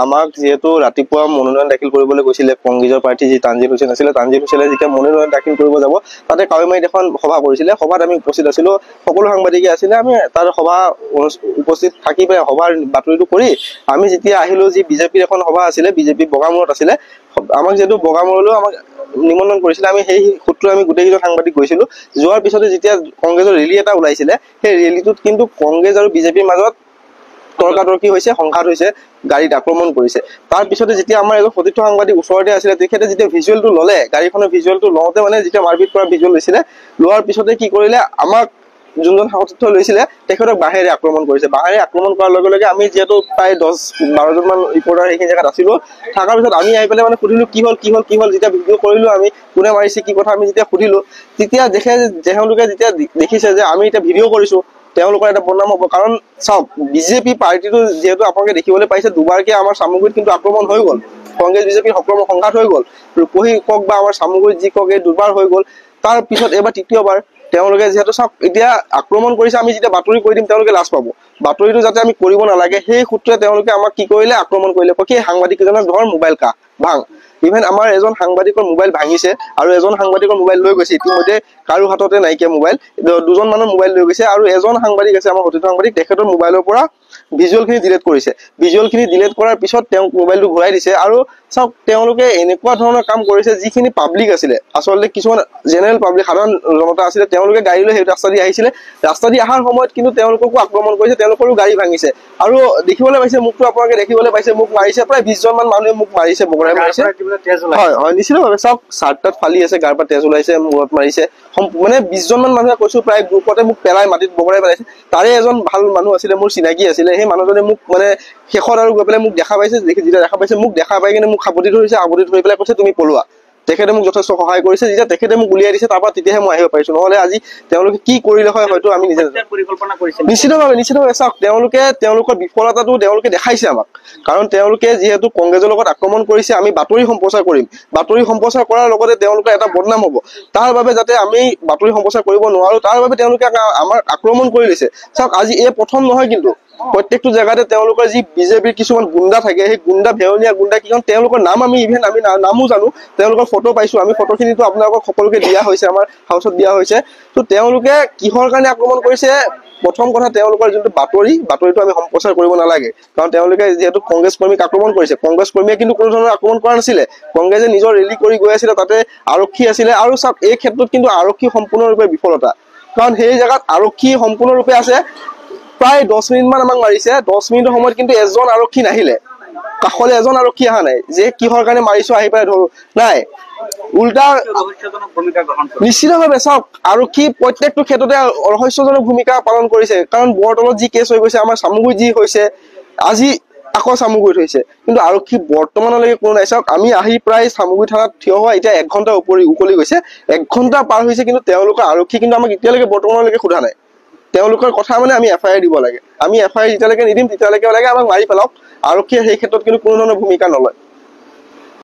আমাক যেহেতু ৰাতিপুৱা মনোনয়ন দাখিল কৰিবলৈ গৈছিলে কংগ্ৰেছৰ প্ৰাৰ্থী যি তানজিল হুছেইন আছিলে, তানজিল হুছেইনে যেতিয়া মনোনয়ন দাখিল কৰিব যাব তাতে কাৱৈমাৰীত এখন সভা কৰিছিলে। সভাত আমি উপস্থিত আছিলো, সকলো সাংবাদিকে আছিলে। আমি তাৰ সভা উপস্থিত থাকি পেলাই সভাৰ বাতৰিটো কৰি আমি যেতিয়া আহিলো, যি বিজেপিৰ এখন সভা আছিলে, বিজেপি বগামূৰত আছিলে, আমাক যিহেতু বগামূৰলৈও আমাক নিমন্ত্ৰণ কৰিছিলে। আমি সেই সূত্ৰে আমি গোটেইকেইজন সাংবাদিক গৈছিলো। যোৱাৰ পিছতে যেতিয়া কংগ্ৰেছৰ ৰেলী এটা ওলাইছিলে, সেই ৰেলীটোত কিন্তু কংগ্ৰেছ আৰু বিজেপিৰ মাজত তৰ্কাতৰ্কি হৈছে, সংঘাত হৈছে, গাড়ীত আক্ৰমণ কৰিছে। তাৰ পিছতে যেতিয়া আমাৰ এজন সতীৰ্থ সাংবাদিক ওচৰতে আছিলে, তেখেতে যেতিয়া ভিজুৱেলটো ল'লে, গাড়ীখনৰ ভিজুৱেলটো লওঁতে মানে যেতিয়া মাৰপিট কৰা ভিজুৱেল লৈছিলে, লোৱাৰ পিছতে কি কৰিলে, আমাক যোনজন সতীৰ্থ লৈছিলে তেখেতক বাঁহেৰে আক্ৰমণ কৰিছে। বাঁহেৰে আক্ৰমণ কৰাৰ লগে লগে আমি যিহেতু প্ৰায় 10-12জন মান ৰিপৰ্টাৰ সেইখিনি জেগাত আছিলো, থকাৰ পিছত আমি আহি পেলাই মানে সুধিলো কি হ'ল। যেতিয়া ভিডিঅ' কৰিলো আমি, কোনে মাৰিছে কি কথা আমি যেতিয়া সুধিলো, তেতিয়া তেওঁলোকে যেতিয়া দেখিছে যে আমি এতিয়া ভিডিঅ' কৰিছো, তেওঁলোকৰ এটা বদনাম হ'ব। কাৰণ চাওক, বিজেপি পাৰ্টিটো যিহেতু আপোনালোকে দেখিবলৈ পাইছে, দুবাৰকে আমাৰ চামগুৰিত কিন্তু আক্ৰমণ হৈ গ'ল, কংগ্ৰেছ বিজেপিৰ সংঘাত হৈ গ'ল। ৰূপহী কওক বা আমাৰ চামগুৰিত যি কওক, এই দুবাৰ হৈ গ'ল। তাৰ পিছত এইবাৰ তৃতীয়বাৰ তেওঁলোকে যিহেতু চাওক এতিয়া আক্ৰমণ কৰিছে, আমি যেতিয়া বাতৰি কৰি দিম তেওঁলোকে লাজ পাব। বাতৰিটো যাতে আমি কৰিব নালাগে, সেই সূত্ৰে তেওঁলোকে আমাক কি কৰিলে, আক্ৰমণ কৰিলে। কি সাংবাদিকজনক ধৰ মোবাইল ভাঙ। ইভেন আমাৰ এজন সাংবাদিকৰ মোবাইল ভাঙিছে আৰু এজন সাংবাদিকৰ মোবাইল লৈ গৈছে। ইতিমধ্যে কাৰো হাততে নাইকিয়া মোবাইল, 2জন মানুহৰ মোবাইল লৈ গৈছে। আৰু এজন সাংবাদিক আছে, আমাৰ সতীৰ্থ সাংবাদিক, তেখেতৰ মোবাইলৰ পৰা ভিজুৱেলখিনি ডিলিট কৰিছে। ভিজুৱেলখিনি ডিলিট কৰাৰ পিছত তেওঁক মোবাইলটো ঘূৰাই দিছে। আৰু চাওক, তেওঁলোকে এনেকুৱা ধৰণৰ কাম কৰিছে, যিখিনি পাব্লিক আছিলে, আচলতে কিছুমান জেনেৰেল পাব্লিক, সাধাৰণ জনতা আছিলে, তেওঁলোকে গাড়ী লৈ সেই ৰাস্তা দি আহিছিলে। ৰাস্তা দি অহাৰ সময়ত কিন্তু তেওঁলোককো আক্ৰমণ কৰিছে, তেওঁলোকৰো গাড়ী ভাঙিছে। আৰু দেখিবলৈ পাইছে, মুখটো আপোনালোকে দেখিবলৈ পাইছে, মুখ মাৰিছে, প্ৰায় 20জন মান মানুহে মুখ মাৰিছে, বগৰাই মাৰিছে। হয়, নিশ্চিতভাৱে চাওক, চাৰ্ট তাত ফালি আছে, গাৰ পৰা তেজ ওলাইছে, মূৰত মাৰিছে। মানে 20জন মান মানুহে কৈছো, প্ৰায় গ্ৰুপতে মোক পেলাই মাটিত বগৰাই পেলাইছে। তাৰে এজন ভাল মানুহ আছিলে, মোৰ চিনাকি আছিলে। সেই মানুহজনে মোক মানে শেষত আৰু গৈ পেলাই মোক দেখা পাইছে, যেতিয়া দেখা পাইছে, মোক দেখা পাই কিনে মোক সাৱটি ধৰিছে, সাৱটি ধৰি পেলাই কৈছে তুমি পলোৱা। তেখেতে মোক যথেষ্ট সহায় কৰিছে। যেতিয়া তেখেতে মোক উলিয়াই দিছে, তাৰপৰা তেতিয়াহে মই আহিব পাৰিছো, নহলে আজি তেওঁলোকে কি কৰিলে হয় হয়তো আমি নিজে পৰিকল্পনা কৰিছিলো। নিশ্চিতভাৱে চাওক, তেওঁলোকৰ বিফলতাটো তেওঁলোকে দেখাইছে আমাক। কাৰণ তেওঁলোকে যিহেতু কংগ্ৰেছৰ লগত আক্ৰমণ কৰিছে, আমি বাতৰি সম্প্ৰচাৰ কৰিম। বাতৰি সম্প্ৰচাৰ কৰাৰ লগতে তেওঁলোকৰ এটা বদনাম হ'ব। তাৰ বাবে যাতে আমি বাতৰি সম্প্ৰচাৰ কৰিব নোৱাৰো, তাৰ বাবে তেওঁলোকে আমাৰ আক্ৰমণ কৰি লৈছে। চাওক, আজি এই প্ৰথম নহয়, কিন্তু প্ৰত্যেকটো জেগাতে তেওঁলোকৰ যি বিজেপিৰ কিছুমান গুণ্ডা থাকে, সেই গুণ্ডা, ভেয়নীয়া গুণ্ডা কিমান, তেওঁলোকৰ নাম আমি নামো জানো, তেওঁলোকৰ ফটো পাইছো আমি। ফটোখিনিতো আপোনালোকক সকলোকে দিয়া হৈছে, আমাৰ হাউচত দিয়া হৈছে। তো তেওঁলোকে কিহৰ কাৰণে আক্ৰমণ কৰিছে, প্ৰথম কথা তেওঁলোকৰ যোনটো বাতৰিটো আমি সম্প্ৰচাৰ কৰিব নালাগে। কাৰণ তেওঁলোকে যিহেতু কংগ্ৰেছ কৰ্মীক আক্ৰমণ কৰিছে, কংগ্ৰেছ কৰ্মীয়ে কিন্তু কোনো ধৰণৰ আক্ৰমণ কৰা নাছিলে। কংগ্ৰেছে নিজৰ ৰেলী কৰি গৈ আছিলে, তাতে আৰক্ষী আছিলে। আৰু চাওক, এই ক্ষেত্ৰত কিন্তু আৰক্ষী সম্পূৰ্ণৰূপে বিফলতা। কাৰণ সেই জেগাত আৰক্ষী সম্পূৰ্ণৰূপে আছে, প্ৰায় 10 মিনিট মান আমাক মাৰিছে। 10 মিনিটৰ সময়ত কিন্তু এজন আৰক্ষী নাহিলে, কাষলৈ এজন আৰক্ষী অহা নাই, যে কিহৰ কাৰণে মাৰিছো আহি পেলাই ধৰো নাই। উল্টা নিশ্চিতভাৱে চাওক, আৰক্ষী প্ৰত্যেকটো ক্ষেত্ৰতে ৰহস্যজনক ভূমিকা পালন কৰিছে। কাৰণ বৰতলত যি কেছ হৈ গৈছে, আমাৰ চামগুৰিত যি হৈছে, আজি আকৌ চামগুৰিত হৈছে, কিন্তু আৰক্ষী বৰ্তমানলৈকে কোনো নাই। চাওক, আমি আহি প্ৰায় চামগুৰি থানাত থিয় হোৱা এতিয়া 1 ঘণ্টা উকলি গৈছে, 1 ঘণ্টা পাৰ হৈছে, কিন্তু তেওঁলোকৰ আৰক্ষী কিন্তু আমাক এতিয়ালৈকে বৰ্তমানলৈকে সোধা নাই। তেওঁলোকৰ কথা মানে আমি FIR দিব লাগে। আমি FIR যেতিয়ালৈকে নিদিম তেতিয়ালৈকে লাগে আমাক মাৰি পেলাওক। আৰক্ষীয়ে সেই ক্ষেত্ৰত কিন্তু কোনো ধৰণৰ ভূমিকা নলয়।